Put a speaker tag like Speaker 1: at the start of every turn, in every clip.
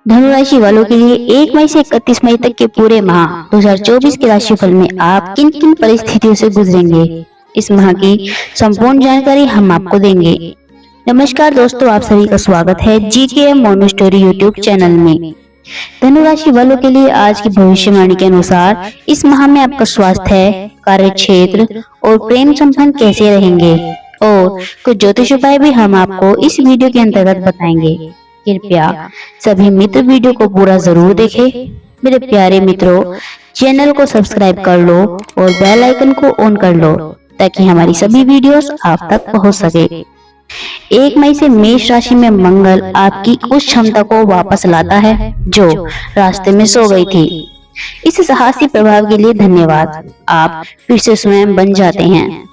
Speaker 1: धनु राशि वालों के लिए 1 मई से 31 मई तक के पूरे माह 2024 के राशिफल में आप किन किन परिस्थितियों से गुजरेंगे, इस माह की संपूर्ण जानकारी हम आपको देंगे। नमस्कार दोस्तों, आप सभी का स्वागत है GKM mono story YouTube channel में। धनु राशि वालों के लिए आज की भविष्यवाणी के अनुसार इस माह में आपका स्वास्थ्य, कार्य क्षेत्र और प्रेम संबंध कैसे रहेंगे और कुछ ज्योतिष उपाय भी हम आपको इस वीडियो के अंतर्गत बताएंगे। कृपया सभी मित्र वीडियो को पूरा जरूर देखें। मेरे प्यारे मित्रों, चैनल को सब्सक्राइब कर लो और बेल आइकन को ऑन कर लो ताकि हमारी सभी वीडियोस आप तक पहुंच सके। 1 मई से मेष राशि में मंगल आपकी उस क्षमता को वापस लाता है जो रास्ते में सो गई थी। इस साहसी प्रभाव के लिए धन्यवाद। आप फिर से स्वयं बन जाते हैं।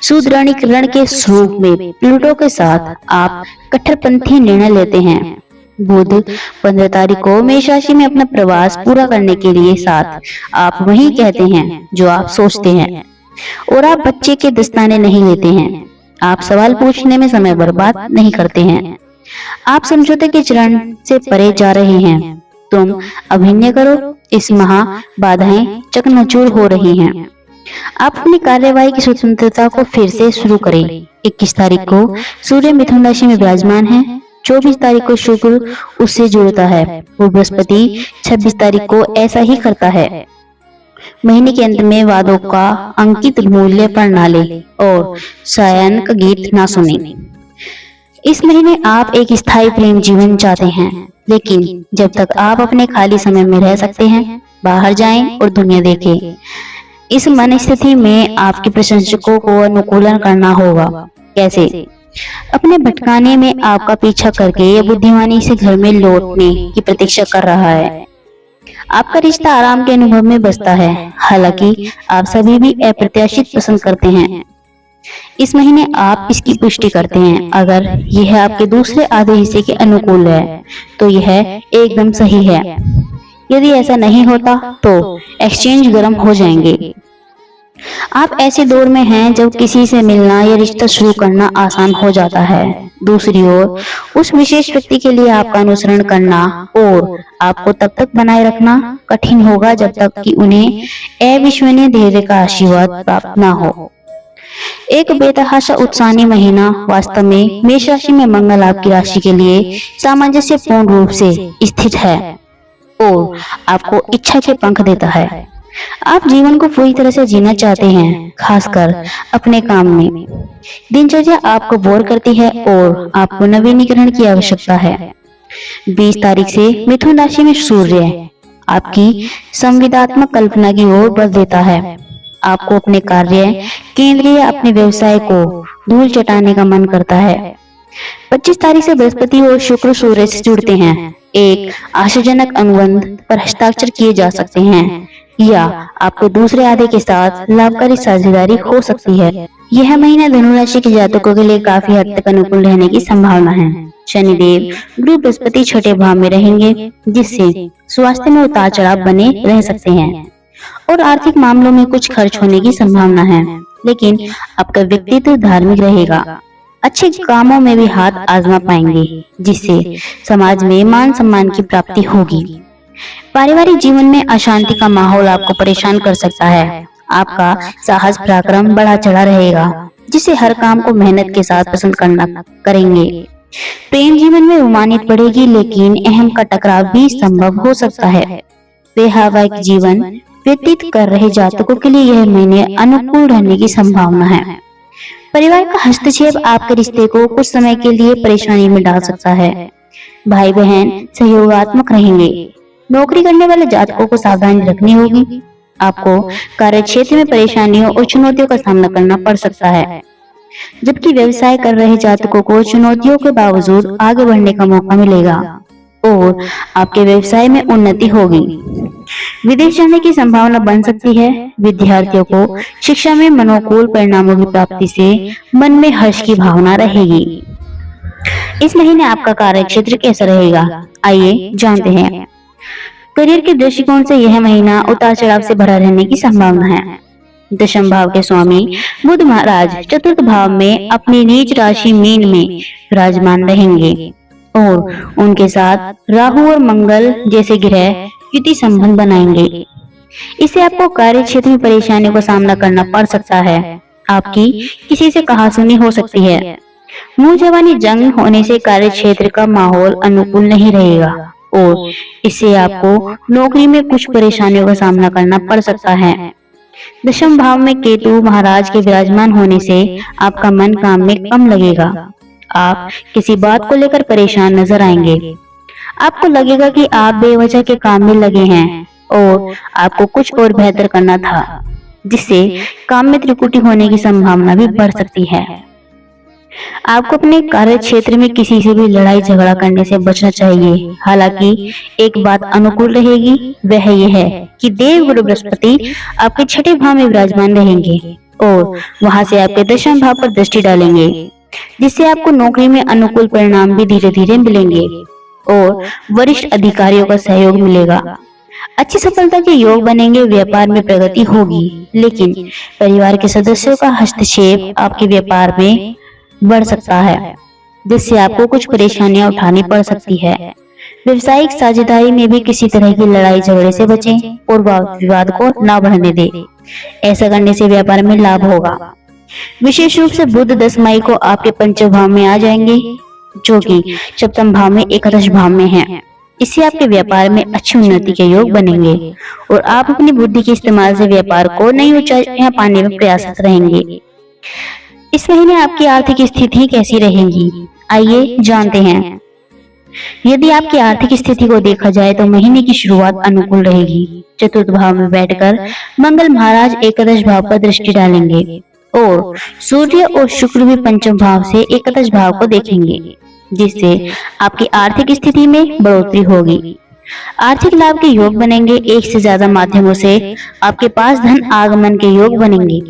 Speaker 1: सुदृढ़ीकरण के स्वरूप में प्लूटो के साथ आप कट्टरपंथी निर्णय लेते हैं। बुध 15 तारीख को मेष राशि में अपना प्रवास पूरा करने के लिए साथ आप वही कहते हैं जो आप सोचते हैं और आप बच्चे के दस्ताने नहीं लेते हैं। आप सवाल पूछने में समय बर्बाद नहीं करते हैं। आप समझौते के चरण से परे जा रहे हैं। तुम अभिनय करो, इस माह बाधाएं चकनाचूर हो रही हैं। आप अपनी कार्यवाही की स्वतंत्रता को फिर से शुरू करें। 21 तारीख को सूर्य मिथुन राशि में विराजमान है। 24 तारीख को शुक्र उससे जुड़ता है और बृहस्पति 26 तारीख को ऐसा ही करता है। महीने के अंत में वादों का अंकित मूल्य पर ना ले और शायन का गीत ना सुने। इस महीने आप एक स्थायी प्रेम जीवन चाहते हैं, लेकिन जब तक आप अपने खाली समय में रह सकते हैं, बाहर जाएं और दुनिया देखें। इस मन स्थिति में आपके प्रशंसकों को अनुकूलन करना होगा। कैसे? अपने भटकाने में आपका पीछा करके यह बुद्धिमानी से घर में लौटने की प्रतीक्षा कर रहा है। आपका रिश्ता आराम के अनुभव में बसता है, हालांकि आप सभी भी अप्रत्याशित पसंद करते हैं। इस महीने आप इसकी पुष्टि करते हैं। अगर यह आपके दूसरे आधे हिस्से के अनुकूल है तो यह एकदम सही है। यदि ऐसा नहीं होता तो एक्सचेंज गर्म हो जाएंगे। आप ऐसे दौर में हैं जब किसी से मिलना या रिश्ता शुरू करना आसान हो जाता है। दूसरी ओर उस विशेष व्यक्ति के लिए आपका अनुसरण करना और आपको तब तक बनाए रखना कठिन होगा जब तक कि उन्हें अविश्वसनीय धैर्य का आशीर्वाद प्राप्त न हो। एक बेतहाशा उत्साही महीना। वास्तव में मेष राशि में मंगल आपकी राशि के लिए सामंजस्यपूर्ण रूप से स्थित है और आपको इच्छा के पंख देता है। आप जीवन को पूरी तरह से जीना चाहते हैं, खासकर अपने काम में। दिनचर्या आपको बोर करती है और आपको नवीनीकरण की आवश्यकता है। 20 तारीख से मिथुन राशि में सूर्य आपकी संविदात्मक कल्पना की ओर बढ़ देता है। आपको अपने कार्य केंद्र या अपने व्यवसाय को धूल चटाने का मन करता है। 25 तारीख से बृहस्पति और शुक्र सूर्य से जुड़ते हैं। एक आशाजनक अनुबंध पर हस्ताक्षर किए जा सकते हैं या आपको दूसरे आधे के साथ लाभकारी साझेदारी हो सकती है। यह महीना धनु राशि के जातकों के लिए काफी हद तक अनुकूल रहने की संभावना है। शनिदेव गुरु बृहस्पति छठे भाव में रहेंगे, जिससे स्वास्थ्य में उतार चढ़ाव बने रह सकते हैं और आर्थिक मामलों में कुछ खर्च होने की संभावना है। लेकिन आपका व्यक्तित्व धार्मिक रहेगा। अच्छे कामों में भी हाथ आजमा पाएंगे, जिससे समाज में मान सम्मान की प्राप्ति होगी। पारिवारिक जीवन में अशांति का माहौल आपको परेशान कर सकता है। आपका साहस पराक्रम बढ़ा चढ़ा रहेगा, जिससे हर काम को मेहनत के साथ पसंद करना करेंगे। प्रेम जीवन में रोमांचक बढ़ेगी, लेकिन अहम का टकराव भी संभव हो सकता है। वैवाहिक जीवन व्यतीत कर रहे जातकों के लिए यह महीने अनुकूल रहने की संभावना है। परिवार का हस्तक्षेप आपके रिश्ते को कुछ समय के लिए परेशानी में डाल सकता है। भाई बहन सहयोगात्मक रहेंगे। नौकरी करने वाले जातकों को सावधानी रखनी होगी। आपको कार्य क्षेत्र में परेशानियों और चुनौतियों का सामना करना पड़ सकता है, जबकि व्यवसाय कर रहे जातकों को चुनौतियों के बावजूद आगे बढ़ने का मौका मिलेगा और आपके व्यवसाय में उन्नति होगी। विदेश जाने की संभावना बन सकती है। विद्यार्थियों को शिक्षा में मनोकूल परिणामों की प्राप्ति से मन में हर्ष की भावना रहेगी। इस महीने आपका कार्य क्षेत्र कैसा रहेगा, आइए जानते हैं। करियर के दृष्टिकोण से यह महीना उतार चढ़ाव से भरा रहने की संभावना है। दशम भाव के स्वामी बुध महाराज चतुर्थ भाव में अपनी नीच राशि मीन में विराजमान रहेंगे। और उनके साथ राहु और मंगल जैसे ग्रह युति संबंध बनाएंगे। इससे आपको कार्य क्षेत्र में परेशानियों का सामना करना पड़ सकता है। आपकी किसी से कहासुनी हो सकती है। मुंह जबानी जंग होने से कार्य क्षेत्र का माहौल अनुकूल नहीं रहेगा और इससे आपको नौकरी में कुछ परेशानियों का सामना करना पड़ सकता है। दशम भाव में केतु महाराज के विराजमान होने से आपका मन काम में कम लगेगा। आप किसी बात को लेकर परेशान नजर आएंगे। आपको लगेगा कि आप बेवजह के काम में लगे हैं और आपको कुछ और बेहतर करना था, जिससे काम में त्रुटि होने की संभावना भी बढ़ सकती है। आपको अपने कार्य क्षेत्र में किसी से भी लड़ाई झगड़ा करने से बचना चाहिए। हालांकि एक बात अनुकूल रहेगी, वह यह है कि देव गुरु बृहस्पति आपके छठे भाव में विराजमान रहेंगे और वहां से आपके दशम भाव पर दृष्टि डालेंगे, जिससे आपको नौकरी में अनुकूल परिणाम भी धीरे धीरे मिलेंगे और वरिष्ठ अधिकारियों का सहयोग मिलेगा। अच्छी सफलता के योग बनेंगे। व्यापार में प्रगति होगी, लेकिन परिवार के सदस्यों का हस्तक्षेप आपके व्यापार में बढ़ सकता है, जिससे आपको कुछ परेशानियां उठानी पड़ सकती है। व्यवसायिक साझेदारी में भी किसी तरह की लड़ाई झगड़े से बचें और विवाद को न बढ़ने दें। ऐसा करने से व्यापार में लाभ होगा। विशेष रूप से बुध 10 मई को आपके पंचम भाव में आ जाएंगे, जो कि सप्तम भाव में एकादश भाव में है। इससे आपके व्यापार में अच्छी उन्नति के योग बनेंगे और आप अपनी बुद्धि के इस्तेमाल से व्यापार को नई ऊंचाइयां पाने में प्रयासरत रहेंगे। इस महीने आपकी आर्थिक स्थिति कैसी रहेगी, आइए जानते हैं। यदि आपकी आर्थिक स्थिति को देखा जाए तो महीने की शुरुआत अनुकूल रहेगी। चतुर्थ भाव में बैठकर मंगल महाराज एकादश भाव पर दृष्टि डालेंगे और सूर्य और शुक्र भी पंचम भाव से एकादश भाव को देखेंगे, जिससे आपकी आर्थिक स्थिति में बढ़ोतरी होगी। आर्थिक लाभ के योग बनेंगे। एक से ज्यादा माध्यमों से आपके पास धन आगमन के योग बनेंगे,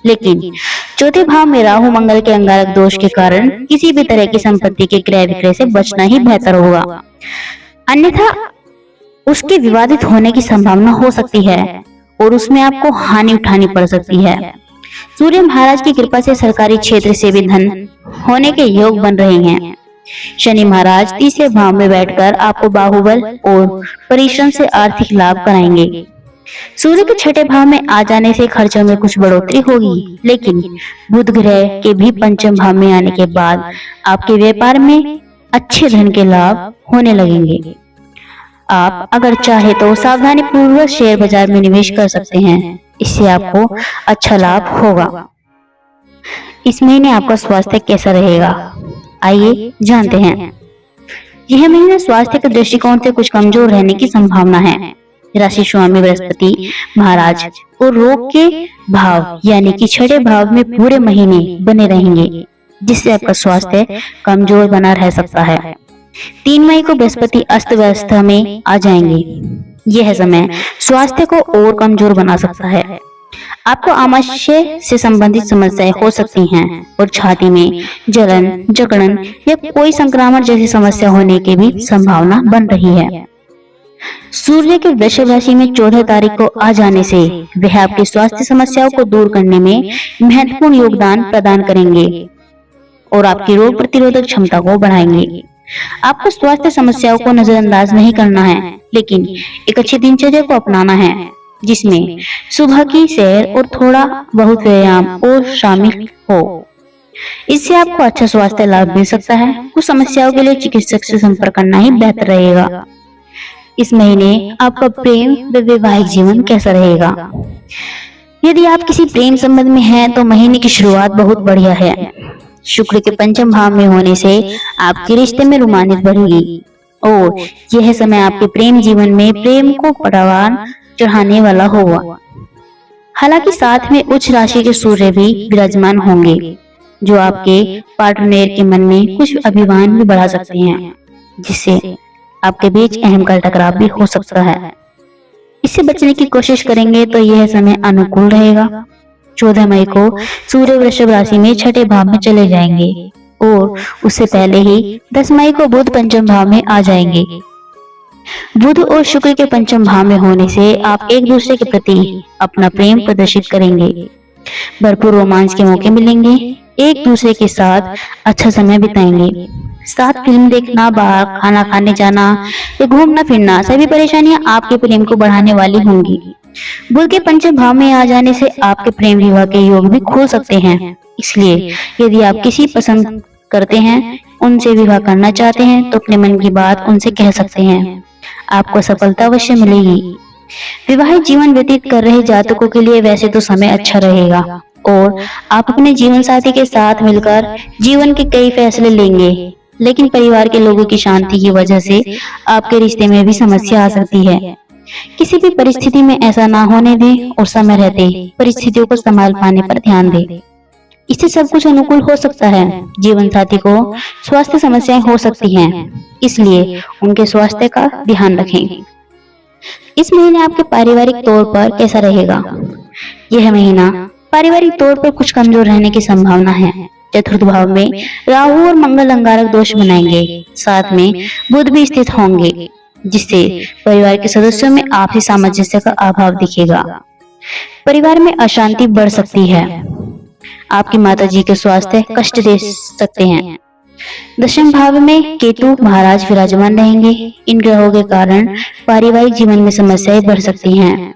Speaker 1: लेकिन चौथे भाव में राहु मंगल के अंगारक दोष के कारण किसी भी तरह की संपत्ति के क्रय विक्रय से बचना ही बेहतर होगा, अन्यथा उसके विवादित होने की संभावना हो सकती है और उसमें आपको हानि उठानी पड़ सकती है। सूर्य महाराज की कृपा से सरकारी क्षेत्र से भी धन होने के योग बन रहे हैं। शनि महाराज तीसरे भाव में बैठकर आपको बाहुबल और परिश्रम से आर्थिक लाभ कराएंगे। सूर्य के छठे भाव में आ जाने से खर्चों में कुछ बढ़ोतरी होगी, लेकिन बुध ग्रह के भी पंचम भाव में आने के बाद आपके व्यापार में अच्छे धन के लाभ होने लगेंगे। आप अगर चाहे तो सावधानी पूर्वक शेयर बाजार में निवेश कर सकते हैं, इससे आपको अच्छा लाभ होगा। इस महीने आपका स्वास्थ्य कैसा रहेगा, आइए जानते हैं। यह महीना स्वास्थ्य के दृष्टिकोण से कुछ कमजोर रहने की संभावना है। राशि स्वामी बृहस्पति महाराज और रोग के भाव यानी कि छठे भाव में पूरे महीने बने रहेंगे, जिससे आपका स्वास्थ्य कमजोर बना रह सकता है। 3 मई को बृहस्पति अस्त व्यवस्था में आ जाएंगे। यह समय स्वास्थ्य को और कमजोर बना सकता है। आपको आमाशय से संबंधित समस्याएं हो सकती हैं और छाती में जलन, जकड़न या कोई संक्रमण जैसी समस्या होने की भी संभावना बन रही है। सूर्य के वृषभ राशि में 14 तारीख को आ जाने से वह आपकी स्वास्थ्य समस्याओं को दूर करने में महत्वपूर्ण योगदान प्रदान करेंगे और आपकी रोग प्रतिरोधक क्षमता को बढ़ाएंगे। आपको स्वास्थ्य समस्याओं को नजरअंदाज नहीं करना है, लेकिन एक अच्छी दिनचर्या को अपनाना है, जिसमें सुबह की सैर और थोड़ा बहुत व्यायाम और शामिल हो। इससे आपको अच्छा स्वास्थ्य लाभ मिल सकता है। कुछ समस्याओं के लिए चिकित्सक से संपर्क करना ही बेहतर रहेगा। इस महीने आपका प्रेम व वैवाहिक जीवन कैसा रहेगा? यदि आप किसी प्रेम संबंध में हैं तो महीने की शुरुआत बहुत बढ़िया है। शुक्र के पंचम भाव में होने से आपके रिश्ते में रोमांच बढ़ेगी और यह समय आपके प्रेम जीवन में प्रेम को परवान चढ़ाने वाला होगा। हालांकि साथ में उच्च राशि के सूर्य भी विराजमान होंगे, जो आपके पार्टनर के मन में कुछ अभिमान भी बढ़ा सकते हैं, जिससे आपके बीच अहम का टकराव भी हो सकता है। इससे बचने की कोशिश करेंगे तो यह समय अनुकूल रहेगा। 14 मई को सूर्य वृषभ राशि में छठे भाव में चले जाएंगे और उससे पहले ही 10 मई को बुध पंचम भाव में आ जाएंगे। बुध और शुक्र के पंचम भाव में होने से आप एक दूसरे के प्रति अपना प्रेम प्रदर्शित करेंगे। भरपूर रोमांच के मौके मिलेंगे। एक दूसरे के साथ अच्छा समय बिताएंगे। साथ फिल्म देखना, बाहर खाना खाने जाना या घूमना फिरना, सभी परेशानियां आपके प्रेम को बढ़ाने वाली होंगी। बुध के पंचम भाव में आ जाने से आपके प्रेम विवाह के योग भी खुल सकते हैं। इसलिए यदि आप किसी पसंद करते हैं, उनसे विवाह करना चाहते हैं, तो अपने मन की बात उनसे कह सकते हैं। आपको सफलता अवश्य मिलेगी। विवाहित जीवन व्यतीत कर रहे जातकों के लिए वैसे तो समय अच्छा रहेगा और आप अपने जीवन साथी के साथ मिलकर जीवन के कई फैसले लेंगे, लेकिन परिवार के लोगों की शांति की वजह से आपके रिश्ते में भी समस्या आ सकती है। किसी भी परिस्थिति में ऐसा ना होने दें और समय रहते परिस्थितियों को संभाल पाने पर ध्यान दें। इससे सब कुछ अनुकूल हो सकता है। जीवन साथी को स्वास्थ्य समस्याएं हो सकती हैं, इसलिए उनके स्वास्थ्य का ध्यान रखें। इस महीने आपके पारिवारिक तौर पर कैसा रहेगा? यह महीना पारिवारिक तौर पर कुछ कमजोर रहने की संभावना है। चतुर्थ भाव में राहु और मंगल अंगारक दोष बनाएंगे, साथ में बुध भी स्थित होंगे, जिससे परिवार के सदस्यों में आपसी सामंजस्य का अभाव दिखेगा। परिवार में अशांति बढ़ सकती है। आपकी माताजी के स्वास्थ्य कष्ट दे सकते हैं। दशम भाव में केतु महाराज विराजमान रहेंगे। इन ग्रहों के कारण पारिवारिक जीवन में समस्याएं बढ़ सकती हैं।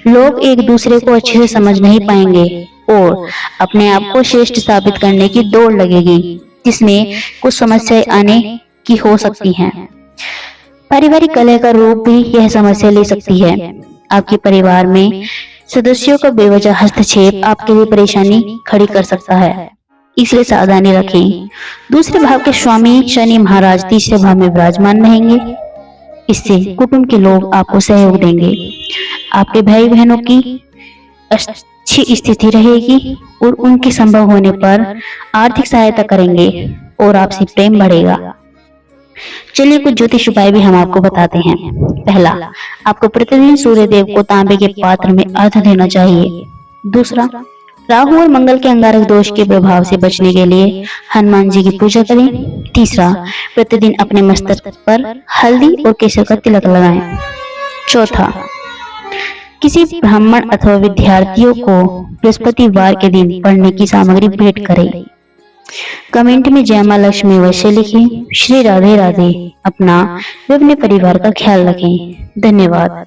Speaker 1: लोग एक दूसरे को अच्छे से समझ नहीं पाएंगे और अपने आप को श्रेष्ठ साबित करने की दौड़ लगेगी, जिसमें कुछ समस्याएं आने की हो सकती हैं। पारिवारिक कलह का रूप भी यह समस्या ले सकती है। आपके परिवार में सदस्यों का बेवजह हस्तक्षेप आपके लिए परेशानी खड़ी कर सकता है, इसलिए सावधानी रखें। दूसरे भाव के स्वामी शनि महाराज तीसरे भाव में विराजमान रहेंगे। इससे कुटुंब के लोग आपको सहयोग देंगे। आपके भाई बहनों की अच्छी स्थिति रहेगी और उनके संभव होने पर आर्थिक सहायता करेंगे और आपसी प्रेम बढ़ेगा। चलिए कुछ ज्योतिष उपाय भी हम आपको बताते हैं। पहला, आपको प्रतिदिन सूर्य देव को तांबे के पात्र में अर्घ्य देना चाहिए। दूसरा, राहु और मंगल के अंगारक दोष के प्रभाव से बचने के लिए हनुमान जी की पूजा करें। तीसरा, प्रतिदिन अपने मस्तक पर हल्दी और केसर का तिलक लगाएं। चौथा, किसी ब्राह्मण अथवा विद्यार्थियों को बृहस्पतिवार के दिन पढ़ने की सामग्री भेंट करें। कमेंट में जय मां लक्ष्मी अवश्य लिखें। श्री राधे राधे। अपना व अपने परिवार का ख्याल रखें। धन्यवाद।